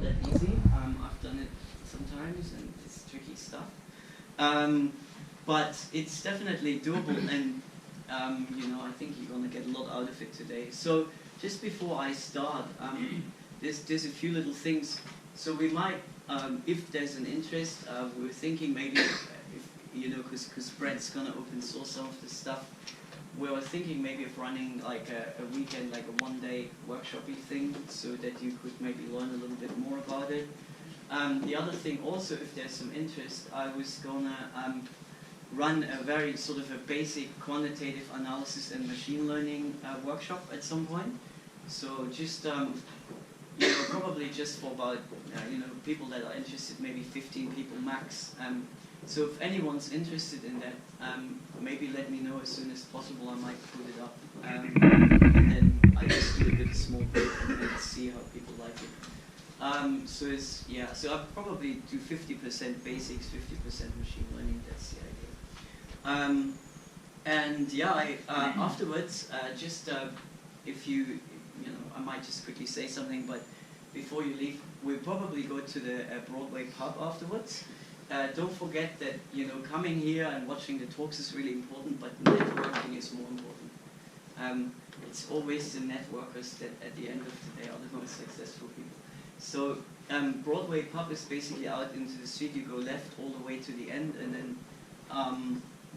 that easy. I've done it sometimes, and it's tricky stuff. But it's definitely doable, and you know, I think you're going to get a lot out of it today. So just before I start, there's a few little things. So we might, if there's an interest, we're thinking maybe, if, you know, because Brett's going to open source some of this stuff, we were thinking maybe of running like a weekend, like a one-day workshop-y thing, so that you could maybe learn a little bit more about it. The other thing also, if there's some interest, I was gonna run a very sort of a basic quantitative analysis and machine learning workshop at some point. So just, you know, probably just for about, you know, people that are interested, maybe 15 people max. So if anyone's interested in that, maybe let me know as soon as possible. I might put it up, and then I just do a bit of small group and see how people like it. So it's, yeah. So I'll probably do 50% basics, 50% machine learning. That's the idea. And yeah, afterwards, just if you know, I might just quickly say something, but before you leave, we'll probably go to the Broadway pub afterwards. Don't forget that, you know, coming here and watching the talks is really important, but networking is more important. It's always the networkers that at the end of the day are the most successful people. So Broadway pub is basically out into the street. You go left all the way to the end, and then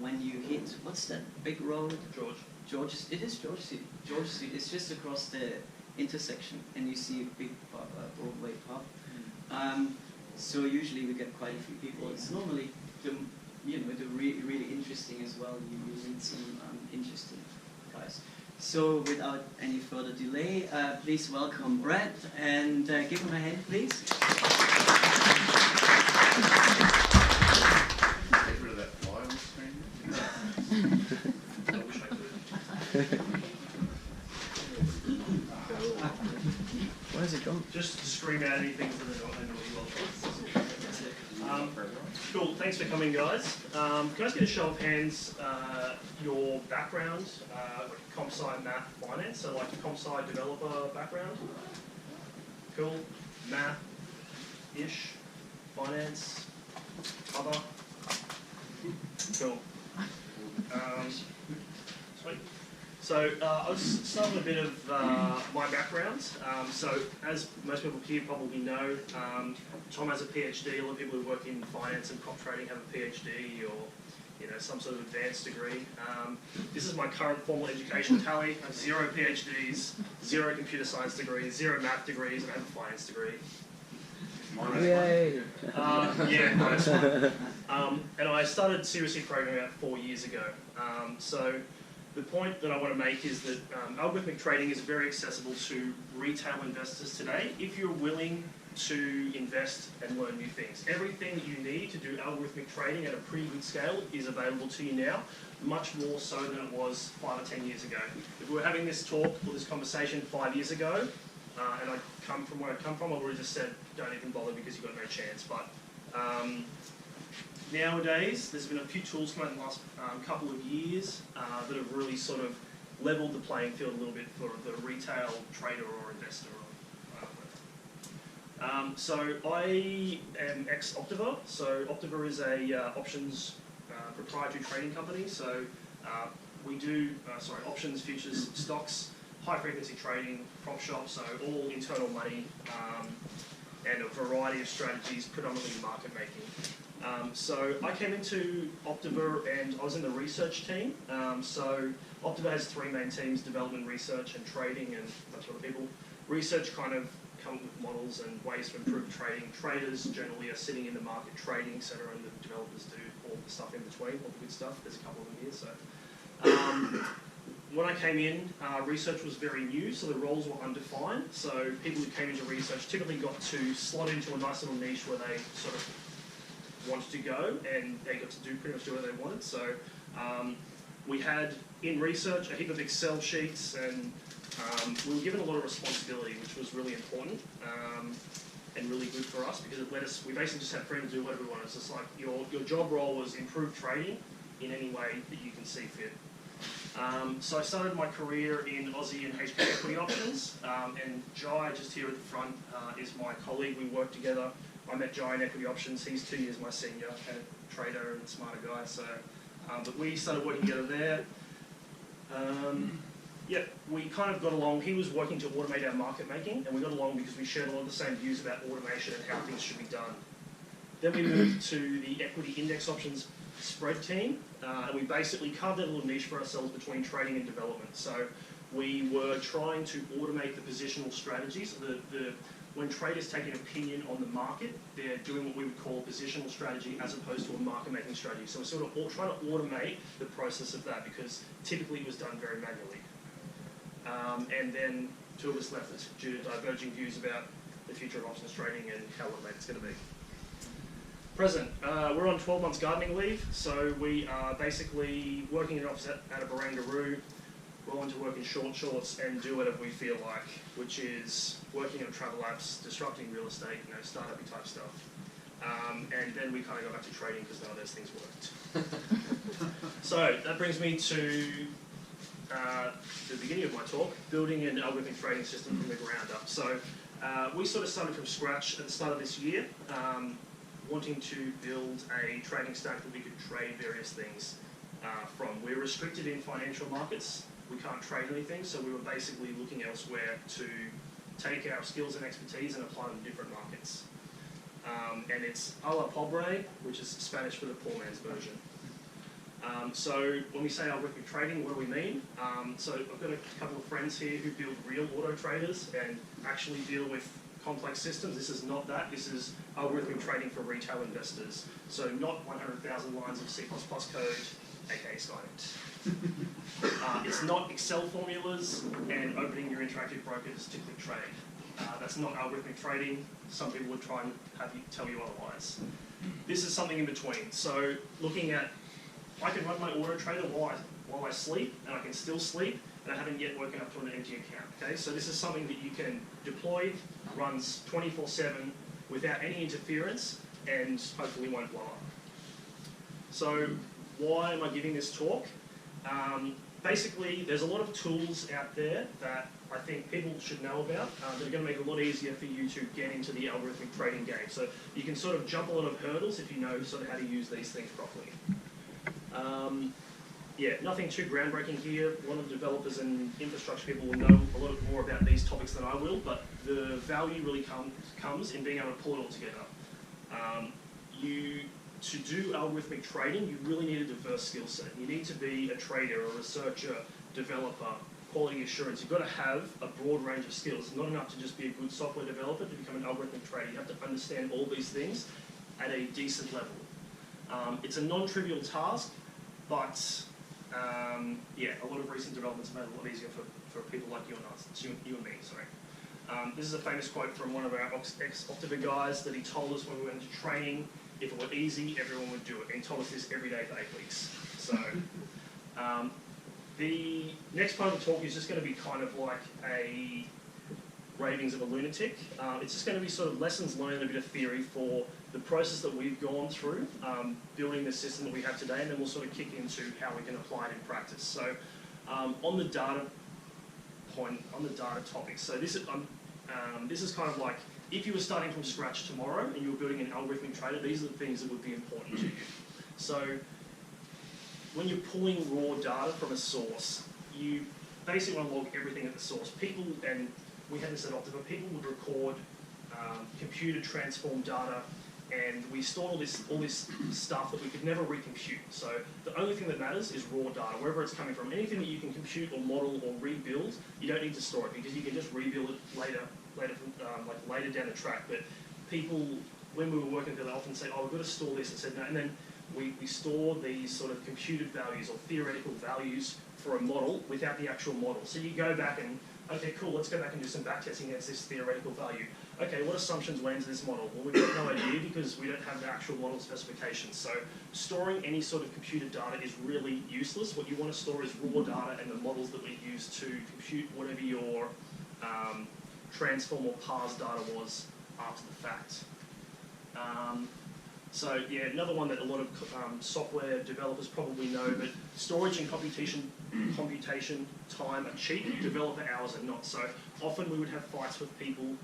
when you hit, what's that big road? George. It is George Street. George Street. It's just across the intersection, and you see a big pub, Broadway pub. So usually we get quite a few people. It's normally the, you know, the really interesting as well. You meet some interesting guys. So without any further delay, please welcome Brett, and give him a hand, please. Get rid of that fly on the screen. I wish I could. Where's it gone? Just to scream out anything for the naughty Cool, thanks for coming, guys. Can I just get a show of hands, your background, like comp sci, math, finance, so like comp sci developer background? Cool. Math-ish, finance, other? Cool. Sweet. So I'll just start with a bit of my background. So as most people here probably know, Tom has a PhD. A lot of people who work in finance and prop trading have a PhD or, you know, some sort of advanced degree. This is my current formal education tally. I have 0 PhDs, 0 computer science degrees, 0 math degrees, and I have a finance degree. Yay! Yeah, nice one. And I started seriously programming about 4 years ago. So the point that I want to make is that algorithmic trading is very accessible to retail investors today if you're willing to invest and learn new things. Everything that you need to do algorithmic trading at a pretty good scale is available to you now, much more so than it was 5 or 10 years ago. If we were having this talk or this conversation 5 years ago, and I come from where I come from, I would have just said, don't even bother because you've got no chance. But nowadays, there's been a few tools come out in the last couple of years that have really sort of leveled the playing field a little bit for the retail trader or investor. So I am ex-Optiver. So Optiver is a options proprietary trading company. So we do options, futures, stocks, high-frequency trading, prop shops, so all internal money and a variety of strategies, predominantly market making. So I came into Optiver and I was in the research team. So Optiver has 3 main teams: development, research, and trading, and that sort of people. Research kind of come up with models and ways to improve trading. Traders generally are sitting in the market trading, etc., and the developers do all the stuff in between, all the good stuff. There's a couple of them here. So when I came in, research was very new, so the roles were undefined. So people who came into research typically got to slot into a nice little niche where they sort of wanted to go, and they got to pretty much do what they wanted. So we had in research a heap of Excel sheets, and we were given a lot of responsibility, which was really important and really good for us because it let us. We basically just had freedom to do whatever we wanted. It's just like your job role was improve trading in any way that you can see fit. So I started my career in Aussie and HK equity options, and Jai, just here at the front, is my colleague. We work together. I met Jai in equity options. He's 2 years my senior, and a trader and smarter guy. So, but we started working together there. Yeah, we kind of got along. He was working to automate our market making, and we got along because we shared a lot of the same views about automation and how things should be done. Then we moved to the equity index options spread team, and we basically carved out a little niche for ourselves between trading and development. So we were trying to automate the positional strategies. When traders take an opinion on the market, they're doing what we would call a positional strategy as opposed to a market making strategy. So we're sort of trying to automate the process of that because typically it was done very manually. And then two of us left due to diverging views about the future of options trading and how automated it's going to be. Present, we're on 12 months gardening leave, so we are basically working in an office at a Barangaroo, rolling to work in short shorts and do whatever we feel like, which is working on travel apps, disrupting real estate, startup-y type stuff. And then we kind of go back to trading because none of those things worked. So that brings me to the beginning of my talk, building an algorithmic trading system from the ground up. So we sort of started from scratch at the start of this year, wanting to build a trading stack that we could trade various things from. We're restricted in financial markets. We can't trade anything, so we were basically looking elsewhere to take our skills and expertise and apply them to different markets. And it's a la pobre, which is Spanish for the poor man's version. So when we say algorithmic trading, what do we mean? So I've got a couple of friends here who build real auto traders and actually deal with complex systems. This is not that. This is algorithmic trading for retail investors. So not 100,000 lines of C++ code, aka Skynet. It's not Excel formulas and opening your interactive brokers to click trade. That's not algorithmic trading. Some people would try and have you tell you otherwise. This is something in between. So looking at, I can run my auto trader while I sleep, and I can still sleep, and I haven't yet woken up to an empty account. Okay, so this is something that you can deploy, runs 24/7 without any interference, and hopefully won't blow up. So why am I giving this talk? Basically, there's a lot of tools out there that I think people should know about that are going to make it a lot easier for you to get into the algorithmic trading game. So you can sort of jump a lot of hurdles if you know sort of how to use these things properly. Yeah, nothing too groundbreaking here. A lot of developers and infrastructure people will know a lot more about these topics than I will, but the value really comes in being able to pull it all together. To do algorithmic trading, you really need a diverse skill set. You need to be a trader, a researcher, developer, quality assurance. You've got to have a broad range of skills. It's not enough to just be a good software developer to become an algorithmic trader. You have to understand all these things at a decent level. It's a non-trivial task, but yeah, a lot of recent developments have made it a lot easier for people like you and me. Sorry. This is a famous quote from one of our ex-Autotrader guys that he told us when we went into training. If it were easy, everyone would do it. And he told us this every day for 8 weeks. So the next part of the talk is just going to be kind of like a ravings of a lunatic. It's just going to be sort of lessons learned, a bit of theory for the process that we've gone through, building the system that we have today, and then we'll sort of kick into how we can apply it in practice. So on the data point, on the data topic, so this is kind of like, if you were starting from scratch tomorrow and you were building an algorithmic trader, these are the things that would be important to you. So when you're pulling raw data from a source, you basically want to log everything at the source. People, and we had this at Optiva, people would record computer transformed data, and we stored all this stuff that we could never recompute. So the only thing that matters is raw data, wherever it's coming from. Anything that you can compute or model or rebuild, you don't need to store it because you can just rebuild it later down the track. But people, when we were working together, often say, "Oh, we've got to store this," and said no, and then we store these sort of computed values or theoretical values for a model without the actual model. So you go back and, okay, cool, let's go back and do some backtesting against this theoretical value. Okay, what assumptions went into this model? Well, we've got no idea because we don't have the actual model specifications. So storing any sort of computed data is really useless. What you want to store is raw data and the models that we use to compute whatever your transform or parse data was after the fact. So yeah, another one that a lot of software developers probably know, but storage and computation time are cheap, developer hours are not. So often we would have fights with people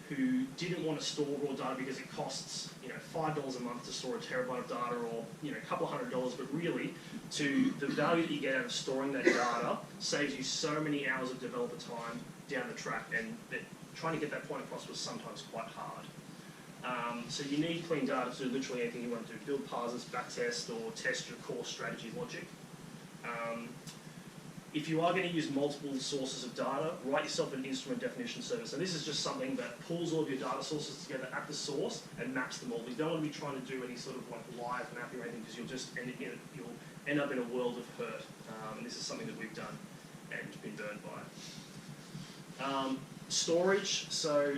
who didn't want to store raw data because it costs $5 a month to store a terabyte of data, or a couple of $100, but really the value that you get out of storing that data saves you so many hours of developer time down the track, and trying to get that point across was sometimes quite hard. So you need clean data to do literally anything you want to do: build parsers, backtest, or test your core strategy logic. If you are going to use multiple sources of data, write yourself an instrument definition service. And this is just something that pulls all of your data sources together at the source and maps them all. You don't want to be trying to do any sort of live mapping or anything, because you'll just end up in a world of hurt. And this is something that we've done and been burned by. Storage. So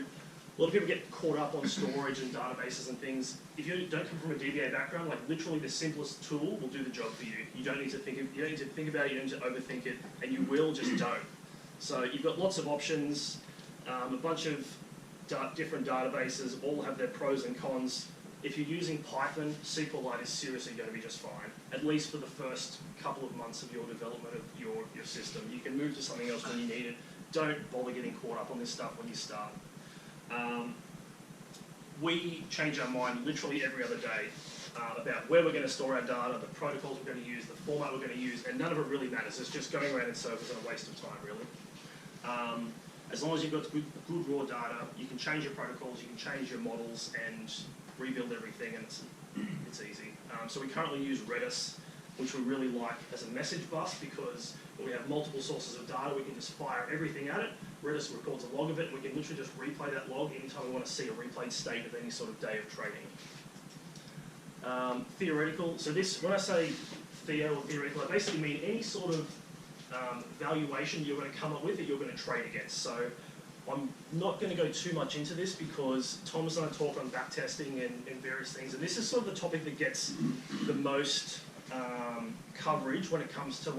a lot of people get caught up on storage and databases and things. If you don't come from a DBA background, literally the simplest tool will do the job for you. You don't need to think about it, you don't need to overthink it, and you will just don't. So you've got lots of options, a bunch of different databases, all have their pros and cons. If you're using Python, SQLite is seriously going to be just fine, at least for the first couple of months of your development of your system. You can move to something else when you need it. Don't bother getting caught up on this stuff when you start. We change our mind literally every other day about where we're going to store our data, the protocols we're going to use, the format we're going to use, and none of it really matters. It's just going around in circles and a waste of time, really. As long as you've got good raw data, you can change your protocols, you can change your models, and rebuild everything, and it's easy. So we currently use Redis, which we really like as a message bus, because when we have multiple sources of data, we can just fire everything at it. Redis records a log of it, and we can literally just replay that log anytime we want to see a replayed state of any sort of day of trading. Theoretical. So this, when I say theo or theoretical, I basically mean any sort of valuation you're going to come up with that you're going to trade against. So I'm not going to go too much into this because Tom's going to talk on backtesting and various things, and this is sort of the topic that gets the most coverage when it comes to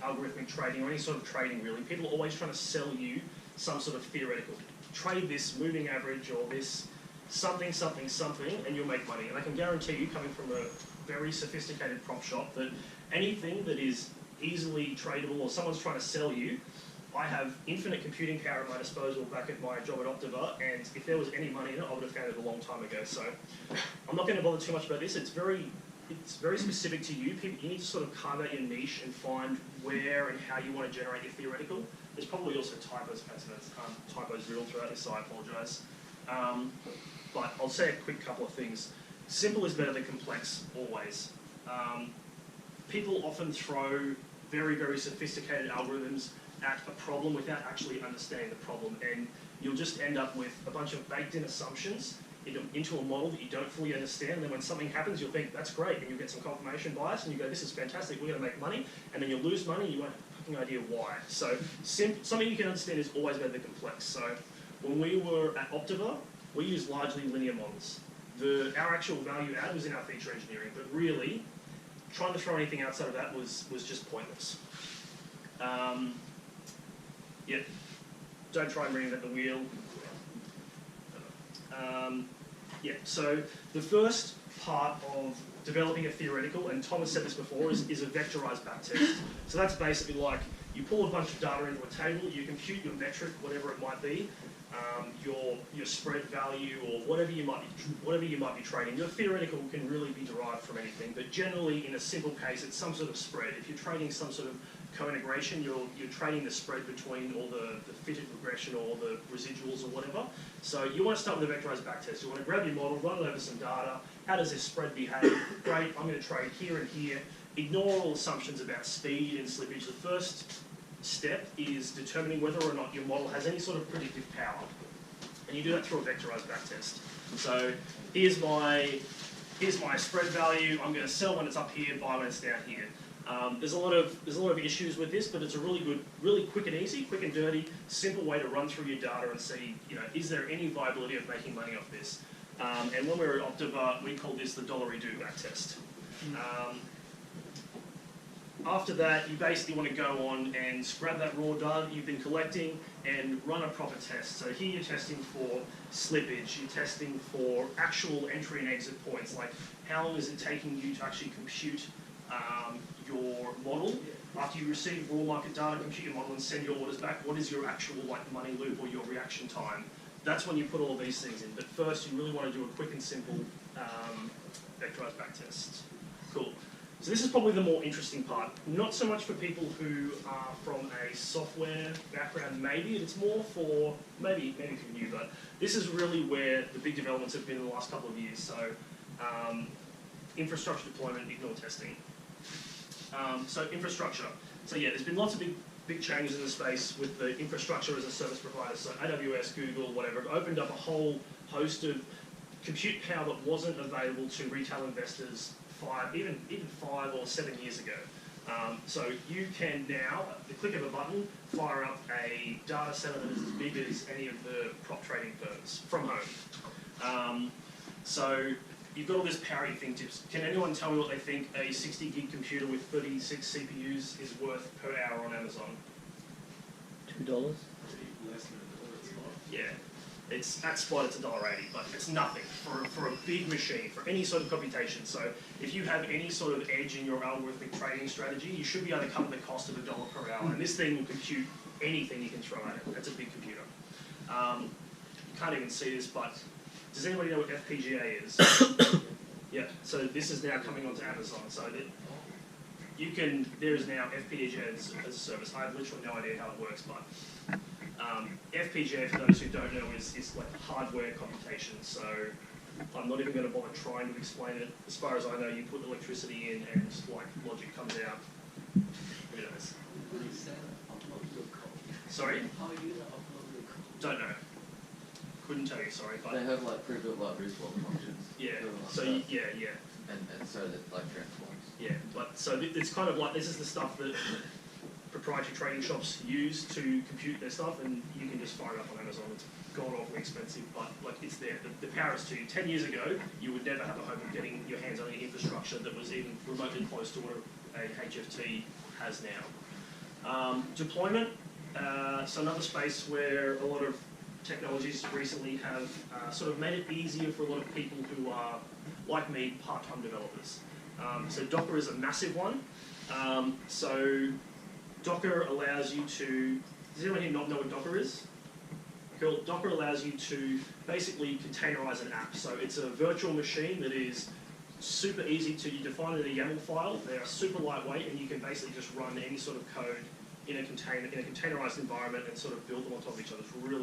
algorithmic trading or any sort of trading, really. People are always trying to sell you some sort of theoretical. Trade this moving average or this something, something, something, and you'll make money. And I can guarantee you, coming from a very sophisticated prop shop, that anything that is easily tradable or someone's trying to sell you, I have infinite computing power at my disposal back at my job at Autotrader, and if there was any money in it, I would have found it a long time ago. So I'm not going to bother too much about this. It's very specific to you. You need to sort of carve out your niche and find where and how you want to generate your theoretical. There's probably also typos, typos riddled throughout this, so I apologise. But I'll say a quick couple of things. Simple is better than complex, always. People often throw very, very sophisticated algorithms at a problem without actually understanding the problem, and you'll just end up with a bunch of baked-in assumptions into a model that you don't fully understand, and then when something happens, you'll think, that's great, and you'll get some confirmation bias, and you go, this is fantastic, we're going to make money, and then you'll lose money, and you won't have a fucking idea why. So something you can understand is always better than complex. So when we were at Autotrader, we used largely linear models. Our actual value add was in our feature engineering, but really, trying to throw anything outside of that was just pointless. Yeah, don't try and reinvent the wheel. Yeah, so the first part of developing a theoretical, and Tom has said this before, is a vectorized backtest. So that's basically like you pull a bunch of data into a table, you compute your metric, whatever it might be, your spread value or whatever you might be trading. Your theoretical can really be derived from anything, but generally in a simple case, it's some sort of spread. If you're trading some sort of co-integration, you're trading the spread between all the fitted regression or the residuals or whatever. So you want to start with a vectorized backtest. You want to grab your model, run it over some data. How does this spread behave? Great, I'm going to trade here and here. Ignore all assumptions about speed and slippage. The first step is determining whether or not your model has any sort of predictive power. And you do that through a vectorized backtest. So here's my spread value. I'm going to sell when it's up here, buy when it's down here. There's a lot of issues with this, but it's a really good, really quick and easy, quick and dirty, simple way to run through your data and see, is there any viability of making money off this? And when we were at Autotrader, we called this the $redo backtest. After that, you basically want to go on and grab that raw data that you've been collecting and run a proper test. So here you're testing for slippage, you're testing for actual entry and exit points, like how long is it taking you to actually compute your model. After you receive raw market data, compute your model and send your orders back, what is your actual money loop or your reaction time? That's when you put all of these things in. But first, you really want to do a quick and simple vectorized backtest. Cool. So this is probably the more interesting part. Not so much for people who are from a software background, maybe. It's more for, maybe if you're new, but this is really where the big developments have been in the last couple of years. So infrastructure deployment, ignore testing. So infrastructure. So yeah, there's been lots of big changes in the space with the infrastructure as a service provider. So AWS, Google, whatever, have opened up a whole host of compute power that wasn't available to retail investors even 5 or 7 years ago. So you can now, at the click of a button, fire up a data center that is as big as any of the prop trading firms from home. So you've got all this power you think tips. Can anyone tell me what they think a 60 gig computer with 36 CPUs is worth per hour on Amazon? $2. Less than $1. Yeah. It's at spot it's $1.80, but it's nothing for a big machine, for any sort of computation. So if you have any sort of edge in your algorithmic trading strategy, you should be able to cover the cost of $1 per hour. And this thing will compute anything you can throw at it. That's a big computer. You can't even see this, but does anybody know what FPGA is? Yeah, so this is now coming onto Amazon. So that there is now FPGA as a service. I have literally no idea how it works, but FPGA, for those who don't know, is like hardware computation. So I'm not even going to bother trying to explain it. As far as I know, you put electricity in and like logic comes out. Who knows? Sorry? How are you going to upload your code? Don't know. Couldn't tell you, sorry. But They have like pre-built libraries for functions. yeah, like so that. yeah. And so that like transforms. Yeah, but so it's kind of like, this is the stuff that proprietary trading shops use to compute their stuff, and you can just fire it up on Amazon. It's god-awfully expensive, but like it's there. The power is to you. 10 years ago, you would never have a hope of getting your hands on any infrastructure that was even remotely close to what a HFT has now. Deployment, so another space where a lot of technologies recently have sort of made it easier for a lot of people who are, like me, part-time developers. So Docker is a massive one. So Docker allows you to, does anyone here not know what Docker is? Cool. Docker allows you to basically containerize an app. So it's a virtual machine that is super easy to, you define it in a YAML file, they are super lightweight, and you can basically just run any sort of code in a containerized environment and sort of build them on top of each other. It's really